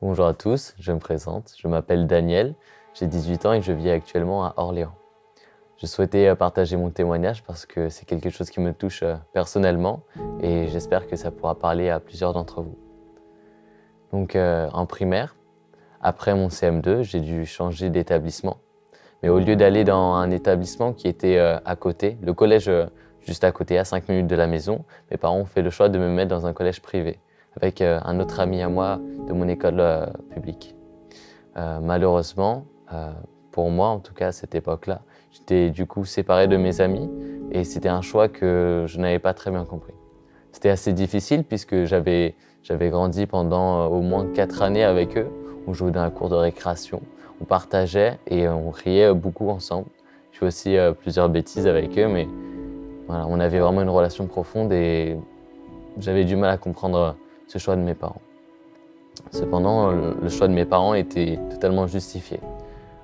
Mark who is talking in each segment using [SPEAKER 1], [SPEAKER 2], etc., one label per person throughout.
[SPEAKER 1] Bonjour à tous, je me présente, je m'appelle Daniel, j'ai 18 ans et je vis actuellement à Orléans. Je souhaitais partager mon témoignage parce que c'est quelque chose qui me touche personnellement et j'espère que ça pourra parler à plusieurs d'entre vous. Donc en primaire, après mon CM2, j'ai dû changer d'établissement. Mais au lieu d'aller dans un établissement qui était à côté, le collège juste à côté, à 5 minutes de la maison, mes parents ont fait le choix de me mettre dans un collège privé avec un autre ami à moi de mon école publique. Malheureusement, pour moi en tout cas à cette époque-là, j'étais du coup séparé de mes amis et c'était un choix que je n'avais pas très bien compris. C'était assez difficile puisque j'avais grandi pendant au moins 4 années avec eux. On jouait dans la cour de récréation, on partageait et on riait beaucoup ensemble. Je fais aussi plusieurs bêtises avec eux, mais voilà, on avait vraiment une relation profonde et j'avais du mal à comprendre ce choix de mes parents. Cependant, le choix de mes parents était totalement justifié.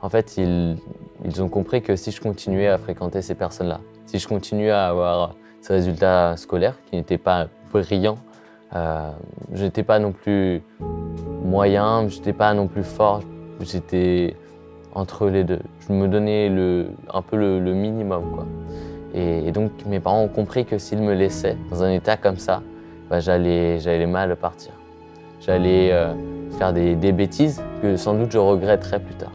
[SPEAKER 1] En fait, ils ont compris que si je continuais à fréquenter ces personnes-là, si je continuais à avoir ces résultats scolaires qui n'étaient pas brillants, je n'étais pas non plus moyen, je n'étais pas non plus fort, j'étais entre les deux. Je me donnais un peu le minimum, quoi. Et donc mes parents ont compris que s'ils me laissaient dans un état comme ça, j'allais mal partir. J'allais faire des bêtises que sans doute je regretterais plus tard.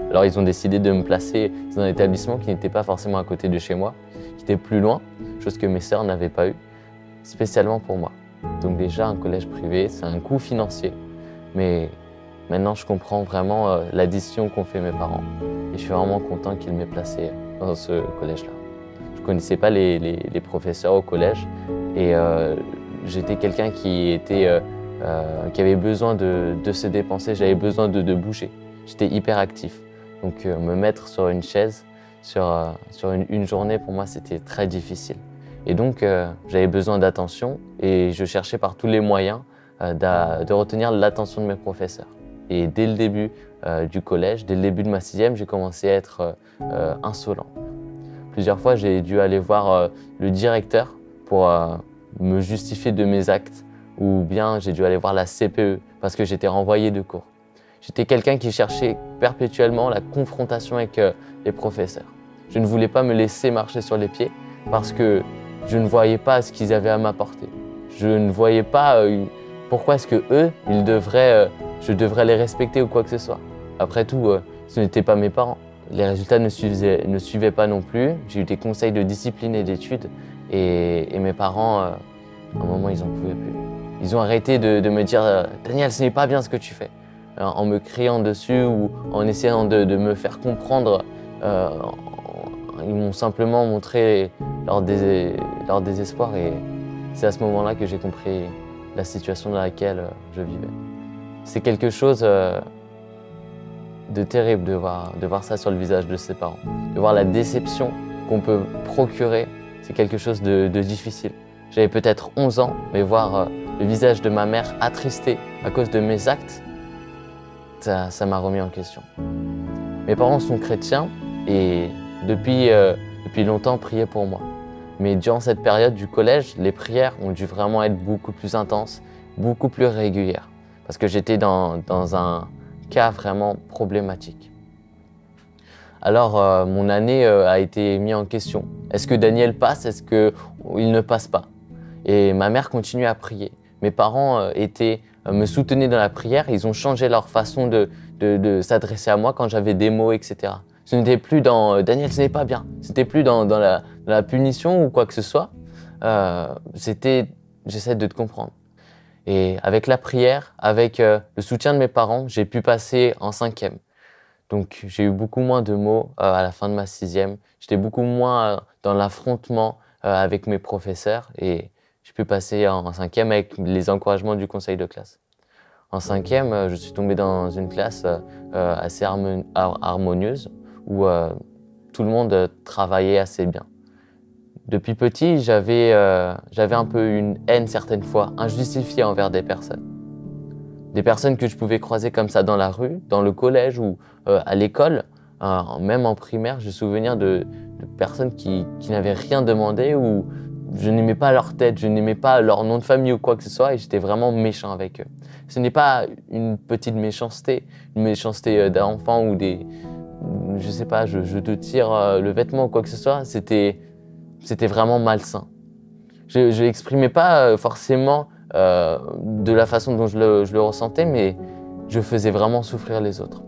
[SPEAKER 1] Alors ils ont décidé de me placer dans un établissement qui n'était pas forcément à côté de chez moi, qui était plus loin, chose que mes sœurs n'avaient pas eu, spécialement pour moi. Donc déjà un collège privé, c'est un coût financier, mais maintenant je comprends vraiment la décision qu'ont fait mes parents et je suis vraiment content qu'ils m'aient placé dans ce collège-là. Je ne connaissais pas les professeurs au collège et j'étais quelqu'un qui avait besoin de se dépenser, j'avais besoin de bouger. J'étais hyper actif. Donc me mettre sur une chaise, sur une journée, pour moi, c'était très difficile. Et donc j'avais besoin d'attention et je cherchais par tous les moyens de retenir l'attention de mes professeurs. Et dès le début du collège, dès le début de ma 6e, j'ai commencé à être insolent. Plusieurs fois, j'ai dû aller voir le directeur pour me justifier de mes actes ou bien j'ai dû aller voir la CPE parce que j'étais renvoyé de cours. J'étais quelqu'un qui cherchait perpétuellement la confrontation avec les professeurs. Je ne voulais pas me laisser marcher sur les pieds parce que je ne voyais pas ce qu'ils avaient à m'apporter. Je ne voyais pas pourquoi est-ce que eux, je devrais les respecter ou quoi que ce soit. Après tout, ce n'étaient pas mes parents. Les résultats ne suivaient pas non plus. J'ai eu des conseils de discipline et d'études et mes parents, à un moment, ils n'en pouvaient plus. Ils ont arrêté de me dire « Daniel, ce n'est pas bien ce que tu fais ». En me criant dessus ou en essayant de me faire comprendre. Ils m'ont simplement montré leur désespoir et c'est à ce moment-là que j'ai compris la situation dans laquelle je vivais. C'est quelque chose de terrible de voir ça sur le visage de ses parents, de voir la déception qu'on peut procurer, c'est quelque chose de difficile. J'avais peut-être 11 ans, mais voir le visage de ma mère attristé à cause de mes actes, ça m'a remis en question. Mes parents sont chrétiens et depuis longtemps priaient pour moi. Mais durant cette période du collège, les prières ont dû vraiment être beaucoup plus intenses, beaucoup plus régulières, parce que j'étais dans un cas vraiment problématique. Alors mon année a été mise en question. Est-ce que Daniel passe? Est-ce qu'il ne passe pas? Et ma mère continuait à prier. Mes parents me soutenaient dans la prière. Ils ont changé leur façon de s'adresser à moi quand j'avais des mots, etc. Ce n'était plus dans Daniel, ce n'est pas bien. C'était plus dans la punition ou quoi que ce soit. C'était j'essaie de te comprendre. Et avec la prière, avec le soutien de mes parents, j'ai pu passer en 5e. Donc j'ai eu beaucoup moins de mots à la fin de ma 6e. J'étais beaucoup moins dans l'affrontement avec mes professeurs et j'ai pu passer en 5e avec les encouragements du conseil de classe. En 5e, je suis tombé dans une classe assez harmonieuse où tout le monde travaillait assez bien. Depuis petit, j'avais un peu une haine certaines fois, injustifiée envers des personnes. Des personnes que je pouvais croiser comme ça dans la rue, dans le collège ou à l'école. Même en primaire, j'ai souvenir de personnes qui n'avaient rien demandé ou je n'aimais pas leur tête, je n'aimais pas leur nom de famille ou quoi que ce soit et j'étais vraiment méchant avec eux. Ce n'est pas une petite méchanceté, une méchanceté d'enfant ou je sais pas, je te tire le vêtement ou quoi que ce soit, c'était vraiment malsain. Je n'exprimais pas forcément de la façon dont je le ressentais, mais je faisais vraiment souffrir les autres.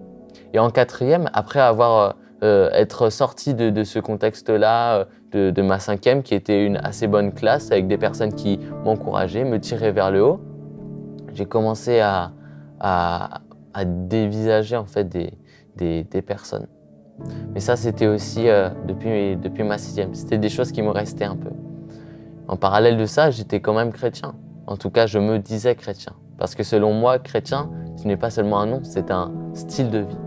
[SPEAKER 1] Et en quatrième, après avoir être sorti de ce contexte-là, de ma cinquième, qui était une assez bonne classe, avec des personnes qui m'encourageaient, me tiraient vers le haut, j'ai commencé à dévisager en fait des personnes. Mais ça, c'était aussi depuis ma sixième. C'était des choses qui me restaient un peu. En parallèle de ça, j'étais quand même chrétien. En tout cas, je me disais chrétien. Parce que selon moi, chrétien, ce n'est pas seulement un nom, c'est un style de vie.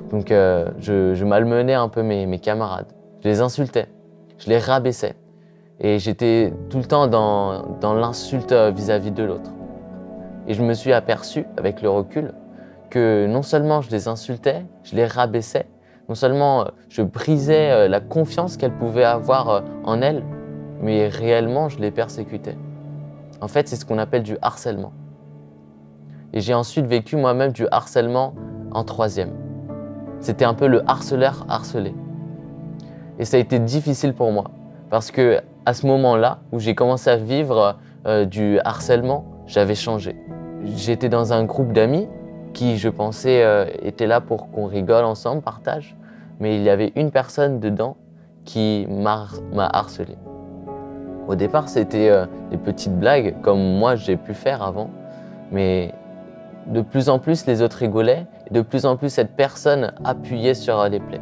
[SPEAKER 1] Donc je malmenais un peu mes camarades. Je les insultais, je les rabaissais. Et j'étais tout le temps dans l'insulte vis-à-vis de l'autre. Et je me suis aperçu, avec le recul, que non seulement je les insultais, je les rabaissais, non seulement je brisais la confiance qu'elles pouvaient avoir en elles, mais réellement je les persécutais. En fait, c'est ce qu'on appelle du harcèlement. Et j'ai ensuite vécu moi-même du harcèlement en troisième. C'était un peu le harceleur harcelé. Et ça a été difficile pour moi, parce que à ce moment-là, où j'ai commencé à vivre du harcèlement, j'avais changé. J'étais dans un groupe d'amis qui, je pensais, était là pour qu'on rigole ensemble, partage, mais il y avait une personne dedans qui m'a harcelé. Au départ, c'était des petites blagues, comme moi j'ai pu faire avant, mais de plus en plus les autres rigolaient, et de plus en plus cette personne appuyait sur les plaies.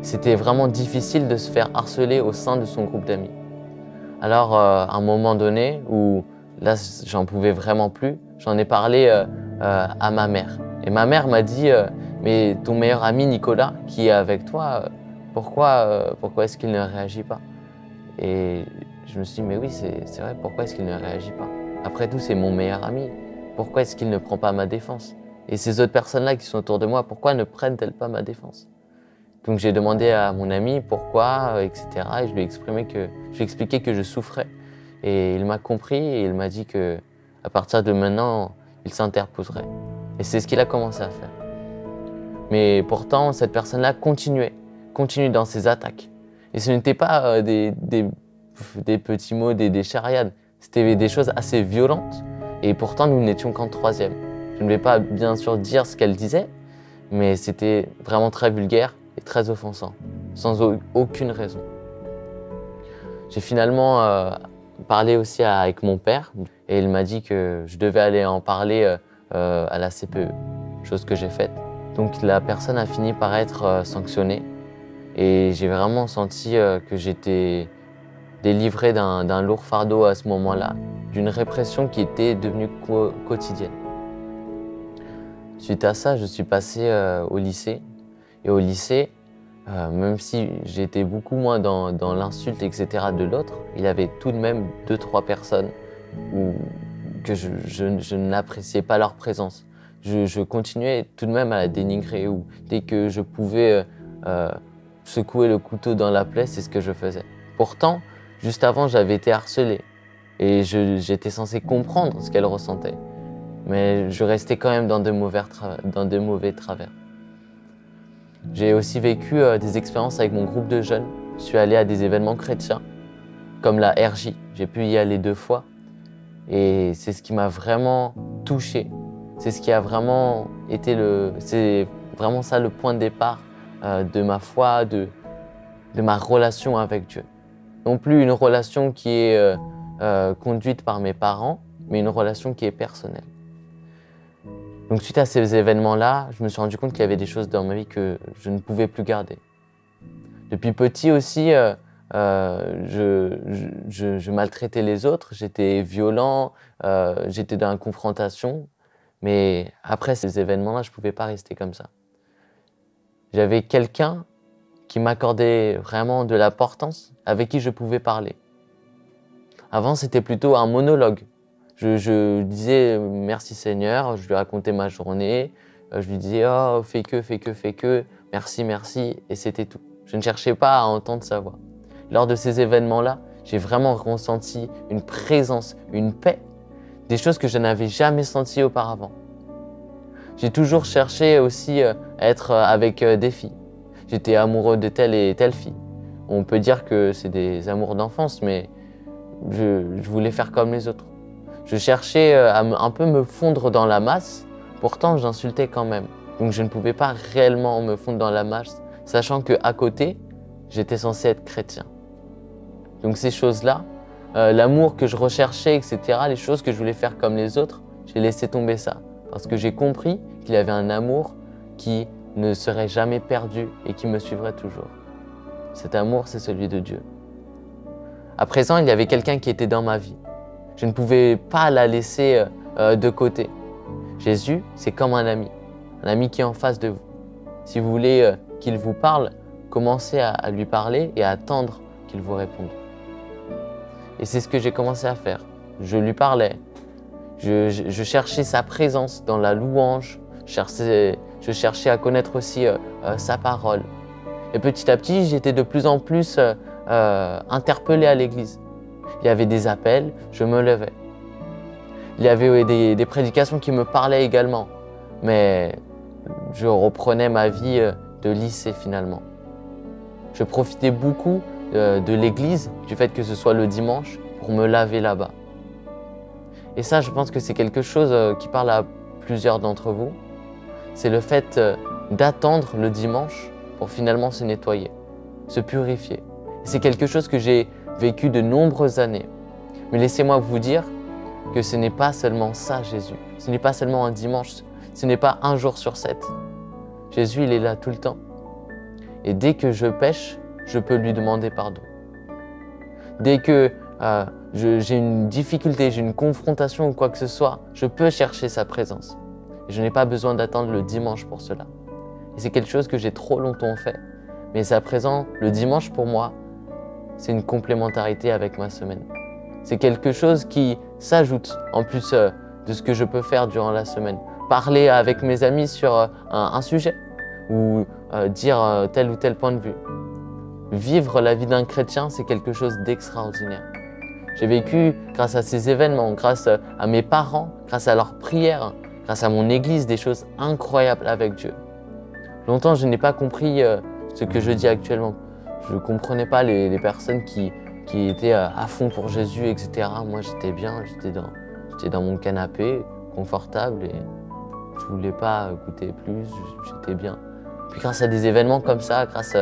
[SPEAKER 1] C'était vraiment difficile de se faire harceler au sein de son groupe d'amis. Alors, à un moment donné, où là j'en pouvais vraiment plus, j'en ai parlé à ma mère. Et ma mère m'a dit mais ton meilleur ami Nicolas, qui est avec toi, pourquoi est-ce qu'il ne réagit pas? Et je me suis dit, mais oui, c'est vrai, pourquoi est-ce qu'il ne réagit pas? Après tout, c'est mon meilleur ami. Pourquoi est-ce qu'il ne prend pas ma défense? Et ces autres personnes-là qui sont autour de moi, pourquoi ne prennent-elles pas ma défense? Donc j'ai demandé à mon ami pourquoi, etc. Et je lui ai expliqué que je souffrais. Et il m'a compris et il m'a dit que à partir de maintenant, il s'interposerait. Et c'est ce qu'il a commencé à faire. Mais pourtant, cette personne-là continue dans ses attaques. Et ce n'était pas des petits mots, des charriades. C'était des choses assez violentes. Et pourtant, nous n'étions qu'en troisième. Je ne vais pas bien sûr dire ce qu'elle disait, mais c'était vraiment très vulgaire et très offensant, sans aucune raison. J'ai finalement parlé aussi avec mon père et il m'a dit que je devais aller en parler à la CPE, chose que j'ai faite. Donc la personne a fini par être sanctionnée et j'ai vraiment senti que j'étais délivré d'un lourd fardeau à ce moment-là, d'une répression qui était devenue quotidienne. Suite à ça, je suis passé au lycée. Et au lycée, même si j'étais beaucoup moins dans l'insulte, etc. de l'autre, il y avait tout de même 2-3 personnes que je n'appréciais pas leur présence. Je continuais tout de même à la dénigrer ou dès que je pouvais secouer le couteau dans la plaie, c'est ce que je faisais. Pourtant, juste avant, j'avais été harcelé et j'étais censé comprendre ce qu'elle ressentait. Mais je restais quand même dans de mauvais travers. J'ai aussi vécu des expériences avec mon groupe de jeunes. Je suis allé à des événements chrétiens, comme la RJ. J'ai pu y aller 2 fois. Et c'est ce qui m'a vraiment touché. C'est ce qui a vraiment été c'est vraiment ça le point de départ de ma foi, de ma relation avec Dieu. Non plus une relation qui est conduite par mes parents, mais une relation qui est personnelle. Donc suite à ces événements-là, je me suis rendu compte qu'il y avait des choses dans ma vie que je ne pouvais plus garder. Depuis petit aussi, je maltraitais les autres, j'étais violent, j'étais dans la confrontation. Mais après ces événements-là, je ne pouvais pas rester comme ça. J'avais quelqu'un qui m'accordait vraiment de l'importance, avec qui je pouvais parler. Avant, c'était plutôt un monologue. Je disais merci Seigneur, je lui racontais ma journée, je lui disais oh fais que, merci, et c'était tout. Je ne cherchais pas à entendre sa voix. Lors de ces événements-là, j'ai vraiment ressenti une présence, une paix, des choses que je n'avais jamais senties auparavant. J'ai toujours cherché aussi à être avec des filles. J'étais amoureux de telle et telle fille. On peut dire que c'est des amours d'enfance, mais je voulais faire comme les autres. Je cherchais à un peu me fondre dans la masse, pourtant j'insultais quand même. Donc je ne pouvais pas réellement me fondre dans la masse, sachant qu'à côté, j'étais censé être chrétien. Donc ces choses-là, l'amour que je recherchais, etc., les choses que je voulais faire comme les autres, j'ai laissé tomber ça. Parce que j'ai compris qu'il y avait un amour qui ne serait jamais perdu et qui me suivrait toujours. Cet amour, c'est celui de Dieu. À présent, il y avait quelqu'un qui était dans ma vie. Je ne pouvais pas la laisser de côté. Jésus, c'est comme un ami qui est en face de vous. Si vous voulez qu'il vous parle, commencez à lui parler et à attendre qu'il vous réponde. Et c'est ce que j'ai commencé à faire. Je lui parlais. Je cherchais sa présence dans la louange. Je cherchais à connaître aussi sa parole. Et petit à petit, j'étais de plus en plus interpellé à l'église. Il y avait des appels, je me levais. Il y avait des prédications qui me parlaient également. Mais je reprenais ma vie de lycée finalement. Je profitais beaucoup de l'église, du fait que ce soit le dimanche, pour me laver là-bas. Et ça, je pense que c'est quelque chose qui parle à plusieurs d'entre vous. C'est le fait d'attendre le dimanche pour finalement se nettoyer, se purifier. C'est quelque chose que j'ai vécu de nombreuses années. Mais laissez-moi vous dire que ce n'est pas seulement ça, Jésus. Ce n'est pas seulement un dimanche, ce n'est pas un jour sur 7. Jésus, il est là tout le temps. Et dès que je pêche, je peux lui demander pardon. Dès que j'ai une difficulté, j'ai une confrontation ou quoi que ce soit, je peux chercher sa présence. Et je n'ai pas besoin d'attendre le dimanche pour cela. Et c'est quelque chose que j'ai trop longtemps fait. Mais à présent, le dimanche pour moi, c'est une complémentarité avec ma semaine. C'est quelque chose qui s'ajoute en plus de ce que je peux faire durant la semaine. Parler avec mes amis sur un sujet ou dire tel ou tel point de vue. Vivre la vie d'un chrétien, c'est quelque chose d'extraordinaire. J'ai vécu grâce à ces événements, grâce à mes parents, grâce à leurs prières, grâce à mon église, des choses incroyables avec Dieu. Longtemps, je n'ai pas compris ce que je dis actuellement. Je ne comprenais pas les personnes qui étaient à fond pour Jésus, etc. Moi, j'étais bien, j'étais dans mon canapé, confortable, et je ne voulais pas goûter plus, j'étais bien. Puis grâce à des événements comme ça, grâce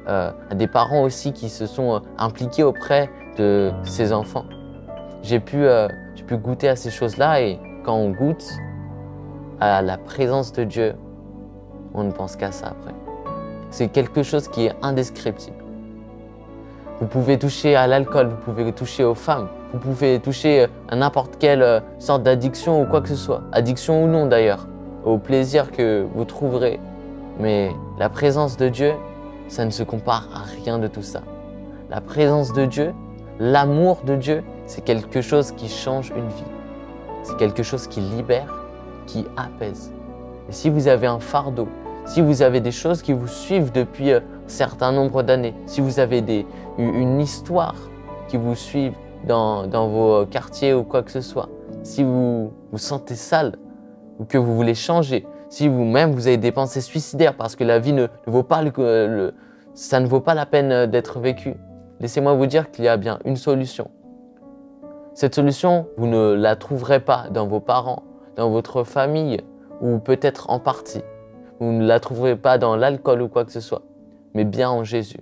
[SPEAKER 1] à des parents aussi qui se sont impliqués auprès de ces enfants, j'ai pu goûter à ces choses-là, et quand on goûte à la présence de Dieu, on ne pense qu'à ça après. C'est quelque chose qui est indescriptible. Vous pouvez toucher à l'alcool, vous pouvez toucher aux femmes, vous pouvez toucher à n'importe quelle sorte d'addiction ou quoi que ce soit, addiction ou non d'ailleurs, au plaisir que vous trouverez. Mais la présence de Dieu, ça ne se compare à rien de tout ça. La présence de Dieu, l'amour de Dieu, c'est quelque chose qui change une vie. C'est quelque chose qui libère, qui apaise. Et si vous avez un fardeau, si vous avez des choses qui vous suivent depuis un certain nombre d'années, si vous avez une histoire qui vous suit dans vos quartiers ou quoi que ce soit, si vous vous sentez sale ou que vous voulez changer, si vous-même vous avez des pensées suicidaires parce que la vie ne vaut pas ça ne vaut pas la peine d'être vécu, laissez-moi vous dire qu'il y a bien une solution. Cette solution, vous ne la trouverez pas dans vos parents, dans votre famille, ou peut-être en partie. Vous ne la trouverez pas dans l'alcool ou quoi que ce soit, mais bien en Jésus.